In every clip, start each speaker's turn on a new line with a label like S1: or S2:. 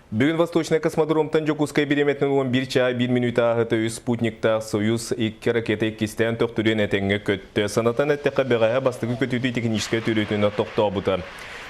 S1: Бүгін Восточный космодромтан Жокускай береметінің 11 чай 1 минут ағыты спутникта Союз 2 ракета 2-стен тоқтырын әтеңі көтті. Санатан әттеқі беғая бастығы көтуді техническая түретіні тоқтау бұты.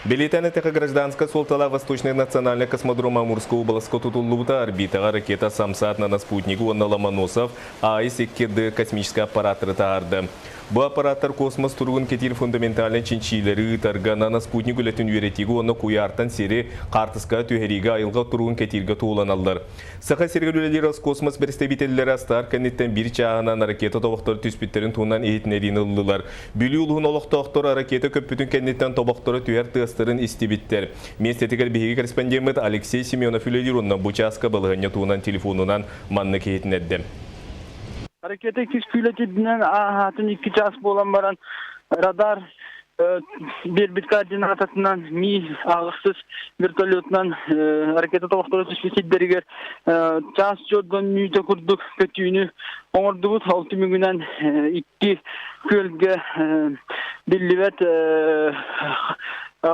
S1: Билетан әттеқі гражданска солтала Восточный национальный космодром Амурского областка тұтылуыта орбитаға ракета Самсат на спутнику Онна Ломоносов АИС-2 космический аппаратыры тағарды. Бұл аппараттар космос тұрғын кетер фундаментален чинчилері тарғана на спутник үлетін үйретегі оны куяртан сері қартысқа түйеріге айылға тұрғын кетерге туылан алдар. Сақа сергілілер Роскосмос представителері астар кәнеттен бір чағынан ракета тобақтары түспеттерін туынан ейтінерін ұлылар. Бүлі ұлығын олықтақтар ракета көппітін кәнеттен тобақтары түйер тығыстырын істебіттер. Местетігер бейгі корреспондент Алексей Семенов үлелер онынан бұчасқа балығыны туынан телефонынан манны кейтін әдді.
S2: Harekete küskületinden ahatın 2 час bolan baran radar bir koordinatasından mi ağırsız vertolyotdan harekete toxturu tüspetideriger час jordan müte kurduk kötüğünü oңордубут 6 müngünden 2 kölge billivet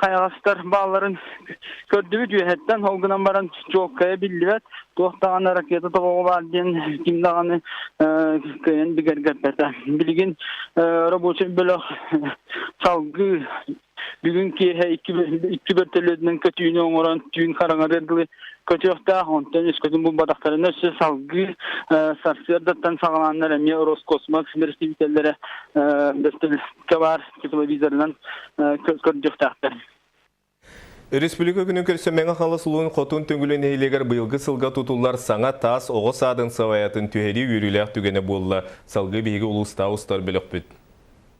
S2: Kayağıstar bağların kördüğü cühetten holgunan baran çokkaya billivet tohtağın hareketi toğu var diyen kimdağını köyün bir gergerpete. Bilgin robotu böyle salgı bugünkü iki börtelödünün kötüğünü oңoran tüyün karana verdiği kötü yokta ondan üskütün bu badaklarına salgı sarsıyardattan sağlananlar emiye Roskosmos üniversitelere var televizörden kötü yokta.
S1: Республика күнін көрсөмеңі қалы сұлуын қотын түңгілін ейлегер бұйылғы сылға тұтулар саңа тас оғыз адын саваятын түйері үйрілер түгені болла. Салғы бейгі ұлыста ұстар білік бүт.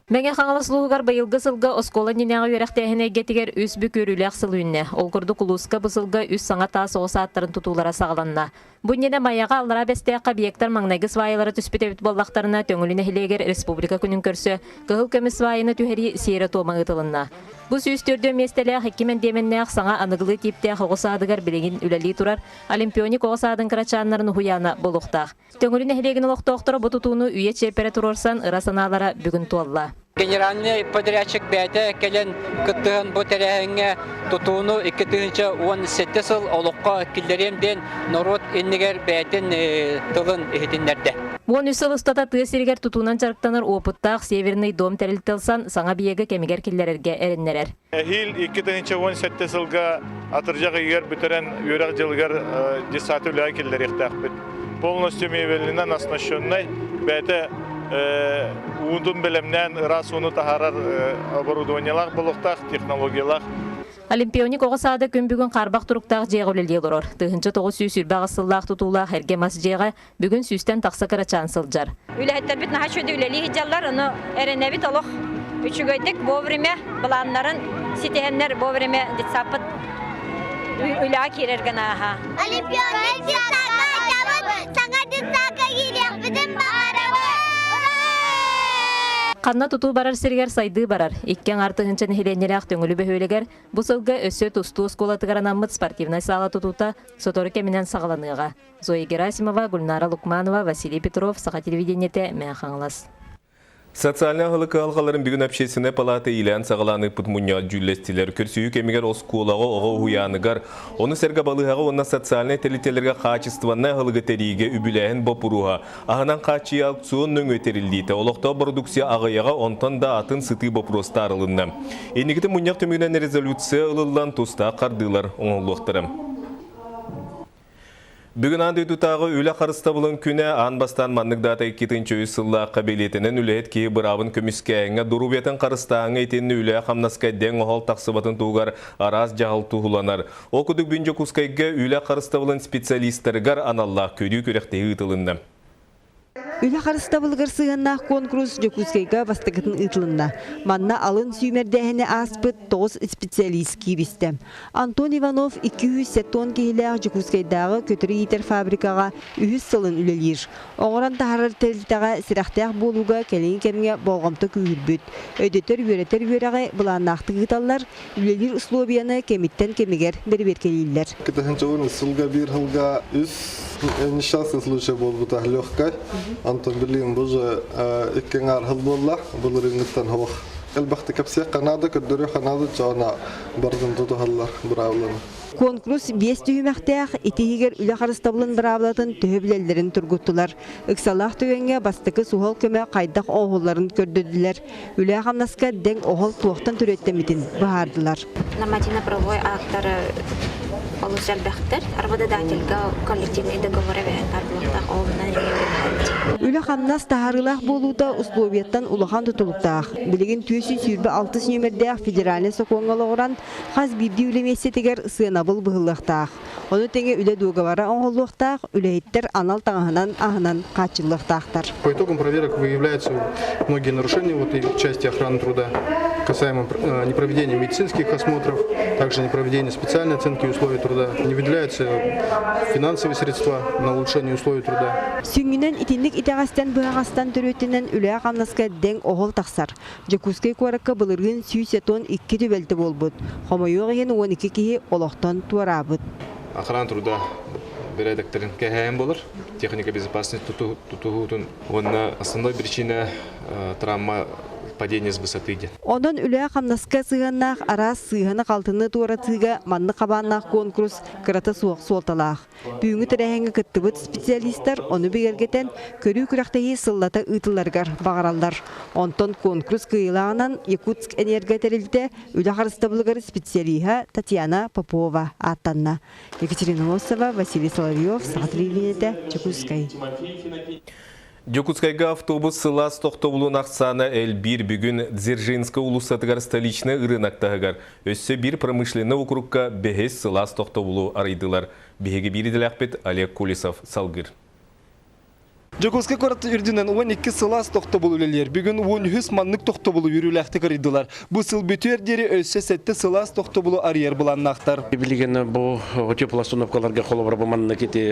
S3: Мәңе қаңылыс луғығар байылғы сылға оскола ненеға өрәқтәйіне гетігер үс бүк өріләқ сылуынне. Олғырды құлысқа бұсылға үс саңа тас оғыз аттарын тұтулара сағыланна. Бұннені маяға алыра бәстәйіққа объекттар маңнайғы свайылары түспетевіт боллақтарына төңіліне хилегер республика күнін көрсі, қығыл көмі свайыны түхері сейрі тома ұтылынна. Бұл сүйістерді местелі хекімен деменнәқ саңа анығылы типте оғыз адығар білігін үләлі тұрар, олимпионик оғыз адын қырачанларын хуяна болуқтақ. Төңіліне хилеген олықтақтыры бұтутуыны үйе температурорсан ырасаналара бүгін туалла.
S4: Генеральный подрядчик бәді келен күттігін бұл тәрәхіңе тұтуыны 2017 сыл олыққа кілдеремден народ еннігер бәтін тылын ехетіндерді.
S3: Бұн үсіл ұстата түйесергер тұтуынан жарықтаныр опыттақ Северный дом тәрілтілсан саңа биегі кемегер кілдерерге әріннерер.
S5: Хил 2017 сылға атыржақ егер бүтерен үйрақ жылғар десаты үлі кілдер ектақ бүт. Полностью мейвелінен оснащенной бәті ундун белемнен расуну тахарар оборудованиялар болуктак технологиялар.
S3: Олимпионик оғысады күн бүгін қарбақ тұруқтақ жеғ өлелдей лорор. Тығынчы тоғы сүй сүрбағы сыллақ тұтулақ әрге мас жеға бүгін сүйстен тақсы қырачан сылжар.
S6: Үләттер бит наха шөді үлелі хиджалар, оны әренәбит олық үшігөйдік бовреме бұланларын сетехенлер бовреме детсапыт үләға керерген аға.
S7: Олимпионик саңа детсақа келек бітін бағарабы.
S3: Қанна тұту барар сергер сайды барар. Иккен артығынчын хеленелек төңілі бөхөлегер, бұл сылғы өсі тұсту сколатығаранамыд спортивнай сала тұтута соторы кемінен сағаланыға. Зоя Герасимова, Гульнара Лукманова, Василий Петров, Сақа телевидениеті мән қаңылас.
S1: Социальный ғылықы алғаларын бүгін общественный палаты илән сағаланы пұтмуnya жүлестілер. Көрсүйі кемегер осколағы оғы ұяныгар. Оны сәргі балығағы онна социальный телителерге қачестванна ғылығы тәріге үбіләйін бопыруға. Ағынан қачы аукционның өтерілдейті. Олықта продукция ағаяға онтан да атын сыты бопыроста арылынна. Енігіті мұнияқ төмігінен резолюция ұлылан тұста қардылар оңылуқтырым. Бүгін анды тұтағы үлі қарыста бұлын күні анбастан маннығдата 2-ші сылла қабелетінің үлет кейі бұрабын көміскәйіңі дұрубетін қарыстағыңа етені үлі қамнасқа дәң оғал тақсыбатын туғар араз жағыл тұғыланар. Оқыдық бүнжі құскайғы үлі қарыста бұлын специалисттергар аналлақ көді көректегі ұтылынды.
S8: Үлі қарыста бұлғыр сығаннақ конкурс жокускайға бастықытын ұтылында. Манна алын сүймердәхіне аспыт 9 специалист кейбісті. Антон Иванов 200 тонн кейләғ жокускайдағы көтірі етер фабрикаға 100 сылын үлелер. Оңыран тағарыр тәлітаға сирақтақ болуға кәлейін кәмге болғамты күйірбіт. Өдетер өретер өреғі бұланнақты ғыталар үлелер ұслобияны кеміттен кемегер берберкелейлер.
S9: Несчастный случай был бы так легкой. Антон Берлин был же икенгар хлболла, был рынгтан хох Elbette kapsiya Kanada köddürü Kanada çağına bardan tutuhallar bravlana.
S8: Konkurс 5 tühümәктәк итигер үле харыстабылын бравлатын төһөбләләрен тургуттылар. Иксалах төгәнгә бастыкы сухал көмә кайдак оғылларын көрдөдүләр. Үле хамнаска дәң оғыл туактан төрөттәмитин баһардылар.
S10: Нормативно правовой акттары получал бәхтер, работодательга коллективный договоры бәһән тартылыктак олынан җибәрелде.
S8: Үле хамнас тахарылах болута условияттан улахан тутулуктак. Билеген 426 нөмердә федеральный сокоңголоран хаз бирди үлемесетегер сынабыл быһыллыктак. Оны теңе үле договора оңголлуктак, үлеһиттер анал таңаһынан аһынан качыллыктактар.
S11: По итогам проверок выявляются многие нарушения в части охраны труда, касаемо непроведения медицинских осмотров, также непроведения специальной оценки условий труда. Не выделяются финансовые средства на улучшение условий труда.
S8: Сүңгүнен итинник итагастан быагастан төрөтүнөн үле камнаска дең оғыл тахсар. Жакускай куаракка былыргын сүйсетон 2 төбелте болбут. Хомойоген 12 кихи олоқтан туарабыт.
S12: Охрана труда бередектерин кэхэм болар. Техника безопасности тутугутун. Онна основной причина травма падение с высоты.
S8: Ондан үле камнаска сыганнах арас сыганы калтыны туаратыга манны кабаннах конкурс кырата суак суолталах. Бүгүнгү терехеңе кыттыбыт специалисттер оны бигергетен көрүү күрактайы сыллата ытыларгар багаралдар. Онтон конкурс кыйлагынан Якутск энерготерилте үле харыстабылыгар специалиха Татьяна Попова аттанна. Екатерина Лосова, Василий Соловьев, Сагатрилинете, Чекускай.
S1: Жокускайга автобус сылас тоқтобулун ақсаны әл-1 бүгін Дзержинска улусатыгар столичны ырынақтағығар. Өссі бір промышленный округка бәхес сылас тоқтобулу арайдылар. Бәхеге бірі бет Олег Кулисов салгыр.
S13: Жокускай кораты үрдінен 12 сылас тоқтобулу үлелер. Бүгін 13 маннык тоқтобулу үріләқті қаридылар. Бұл сыл бүтер дері өсі сәтті сылас тоқтобулу арьер бұланнақтар.
S14: Білген бұл тепло остановкаларға қолы бар бұманны кеті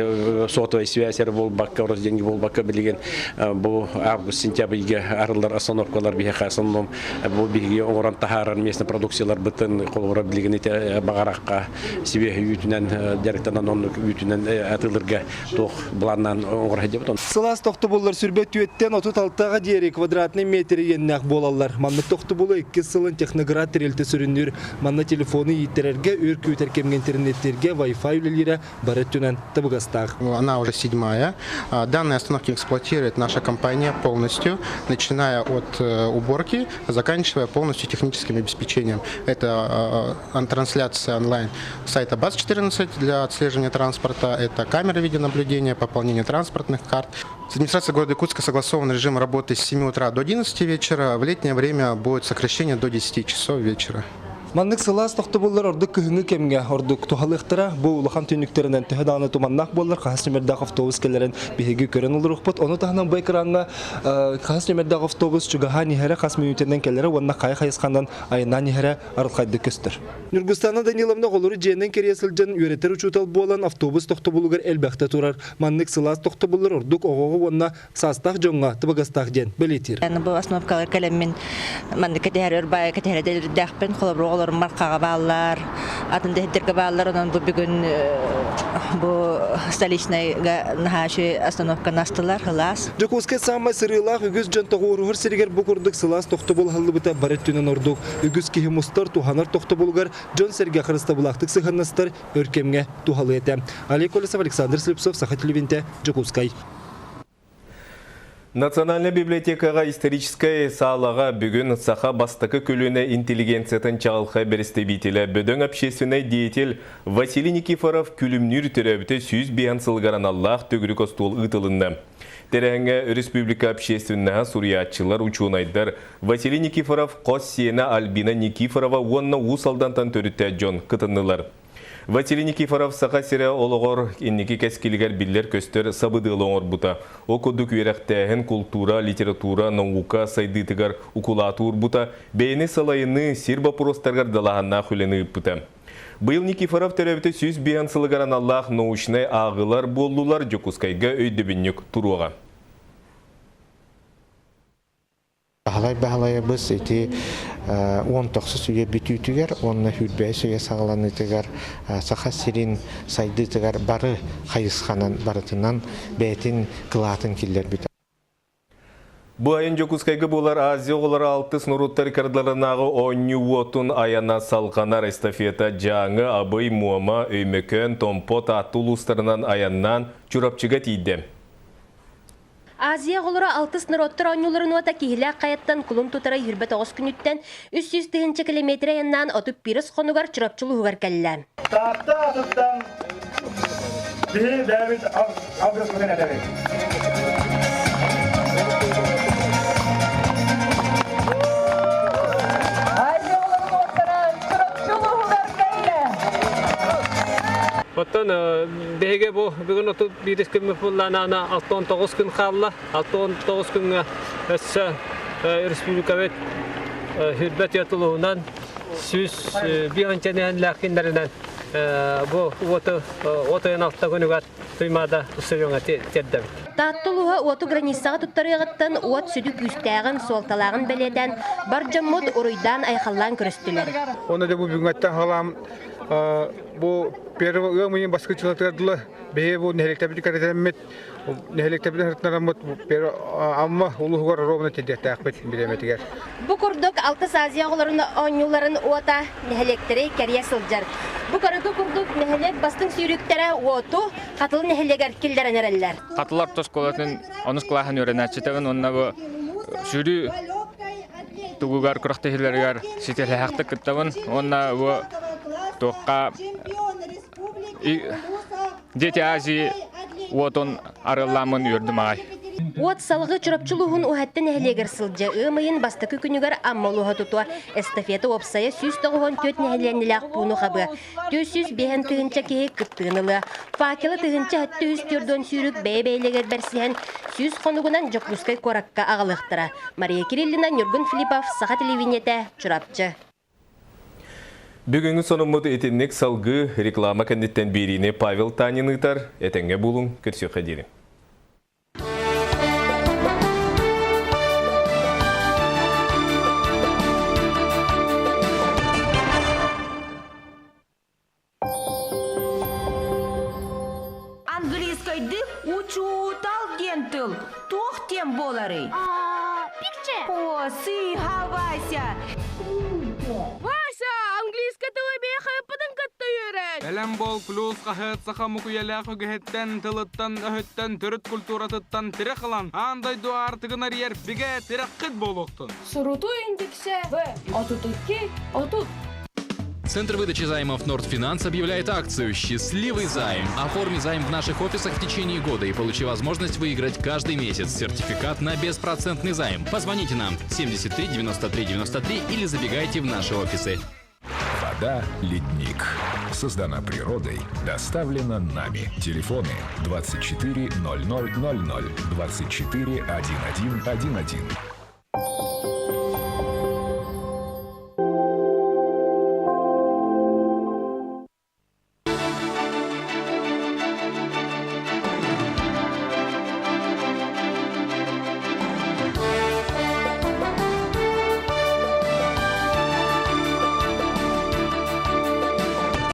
S14: сотовой связер бол баққа, ораз деньги бол баққа білген бұл август-сентябрьге арылар остановкалар бейхе асынным. Бұл бейге оңыран тахаран местный продукциялар бұтын қолы бар білген бағараққа себе үйтінен, дәріктанан оны үйтінен атылырға тоқ бұланнан оңыр хәде бұтын.
S13: Сылас тоқтобулар сүрбет түйеттен 36-ға дейері квадратный метр еннәқ болалар. Манны тоқтобулы 2 сылын техноград терелті сүрінір. Манны телефоны еттерерге, өркі өтеркемген интернеттерге Wi-Fi үлелері бары түнен табығастақ.
S15: Она уже 7-я. Данные остановки эксплуатирует наша компания полностью, начиная от уборки, заканчивая полностью техническим обеспечением. Это трансляция онлайн сайта БАЗ-14 для отслеживания транспорта, это камеры видеонаблюдения, пополнение транспортных карт. С администрацией города Якутска согласован режим работы с 7 утра до 11 вечера. В летнее время будет сокращение до 10 часов вечера.
S13: Маннык сылас тоқтобулар ордук күхіңі кемге ордук тухалықтыра бұл улахан түніктерінен түхеданы туманнақ болар қағас нөмердақ автобус келерін бейгі көрін олар ұқпыт. Оны тағынан байқыранға қағас нөмердақ автобус чүгаға нехері қас минутенен келері онына қай-қайысқандан айына нехері арылқайды көстір. Нұргыстаны Даниловна қолыры жиенен кересілжен үйретер учутал болан автобус тоқтобулығыр әлбәқті тұрар. Маннык сылас тоқтобулар ордук оғығы онына састақ жоңға тыбығастақ ден білетер.
S16: Бұл основкалар кәлеммен манды кәтері үрбай кәтері дәқпен қолыр маркага баллар, атында хедерге баллар, онан бу бүгүн бу столичныйга нахаши остановка настылар, хылас.
S13: Жокускай самай сырылах үгіз жан тоғуырығыр серігер бұқырдық сылас тоқтобол халыбыта барет түнен ордук. Үгіз кихи мұстар туханар тоқтоболғар жон серге қырыстабылақтық сығаннастар өркемге тухалы еті. Олег Колесов, Александр Слепцов, Саха телевинте, Жокускай.
S1: Национальная библиотекаға историческая салаға бүгін саха бастықы көліне интеллигенциятын чағылға берісті бейтелі бөдің общественный деятель Василий Никифоров күлімнүр түрәбіті сүйіз бейансылғаран Аллах төгірік остуыл ұтылынды. Терәңі республика общественная суриятчылар учуынайдар Василий Никифоров қос сена Альбина Никифорова онына усалдантан төрітті жон қытынылар. Василий Никифоров сақа сірі олығыр еннекі кәскелігер білдер көстер сабыдылы оңыр бұта. Окудық верақтәхін культура, литература, наука, сайдытығар укулатур бұта, бәйіні салайыны сирба простарғар далағанна хүлені бұта. Бұл Никифоров тәрәбіті сөз бейансылығаран Аллах научнай ағылар болдулар Жокускайға өйдебіннік тұруға.
S17: Бағалай біз еті 19 үйе бүтүйтігер, онына хүлбәй сөйе сағыланытығар, сақа сирин сайдытығар бары қайысқанан барытынан бәйтін қылатын келдер бүті.
S1: Бу айын Жокускайгы болар Азия олары алтыс нұруттар кардаларынағы оню отун аяна салғанар эстафета жаңы абый муама өймөкөн томпот аттулустарынан аяннан чурапчыга тейді.
S18: Азия олары алтыс нұруттар онюларын ота кейілі қаяттан күлін тұтары 29 күніттен 300 километр аяннан отып біріс қонуғар чурапчылы ғығар кәлі.
S19: Тапта атыптан бейі дәвіт алдырысымен әдәвет.
S20: Оттан беге бу бүгүн отуп бирис күн муллана 69 күн халла 69 күнгө эссе республикабет хүрбет ятылуунан сүз биончанен лакиндеринен бу отойн алта күнүгат туймада усуюңа теддем.
S18: Таттылуға оту границаға туттарыгыттан от сүдүк үстәгін солталағын бәледен бар жаммут уруйдан айхаллан көрістілер.
S21: Оны да бу бүгүнгаттан халам бу первый өңмөнүн баскычылыктардылы бээ бу нехелектебит каратемет нехелектебит хартнарамот амма улугар ровно тедеттакбет биреметигер.
S18: Бу курдук Алтыс Азия оларына онюларын ота нехелектери кәрия сылжар. Бу каракы курдук нехелек бастың сүйрүктері оту катыл нехелегер килдерен эреллер.
S22: Катылар тосколатын онус клахан өренәчетеген онна бу сүрү тугугар курактыгыларгар сителехакты кыттабын онна бу тоққа дети Азии отон арыламын үрдім ай.
S18: От салғы чурапчылуғын уәттен әхелегер сылжа ұмайын бастықы күнігер аммалуға тұтуа эстафета опсая сүз тоғын төт нәхеленілік бұны қабы. Төсіз бейін тұғынша кейі күттігінілі. Факелы тұғынша әтті үстірден сүйрік бәй-бәйлегер бәрсіген сүз қонуғынан Жокускай коракка ағылықтыра. Мария Кириллина, Нюргун Филиппов, Саха телевинеті, чурапчы.
S1: Бүгінгі сонымыды етіннік салғы реклама кәндеттен беріне Павел Танин ұйтар. Әтәңге болың, көрсі қадері.
S23: Английскайды учутал кентыл, тоқ тем болары.
S7: Пикче.
S23: О, сыйға Вася.
S24: Вася, английский тылы бейхай пыдын кытты үйрен.
S25: Әлем бол плюс қағыт сақа мұқиялақ үгіхеттен, тылыттан, үхіттен, түріт культуратыттан тірі қылан. Андай ду артығынар ер біге тірі қыт болуқтын.
S24: Суруту индексе В. Отутутки, отут.
S26: Центр выдачи займов Нордфинанс объявляет акцию «Счастливый займ». Оформи займ в наших офисах в течение года и получи возможность выиграть каждый месяц сертификат на беспроцентный займ. Позвоните нам 73 93 93 или забегайте в наши офисы.
S27: Вода «Ледник». Создана природой, доставлена нами. Телефоны 24 00 00 24 11 11.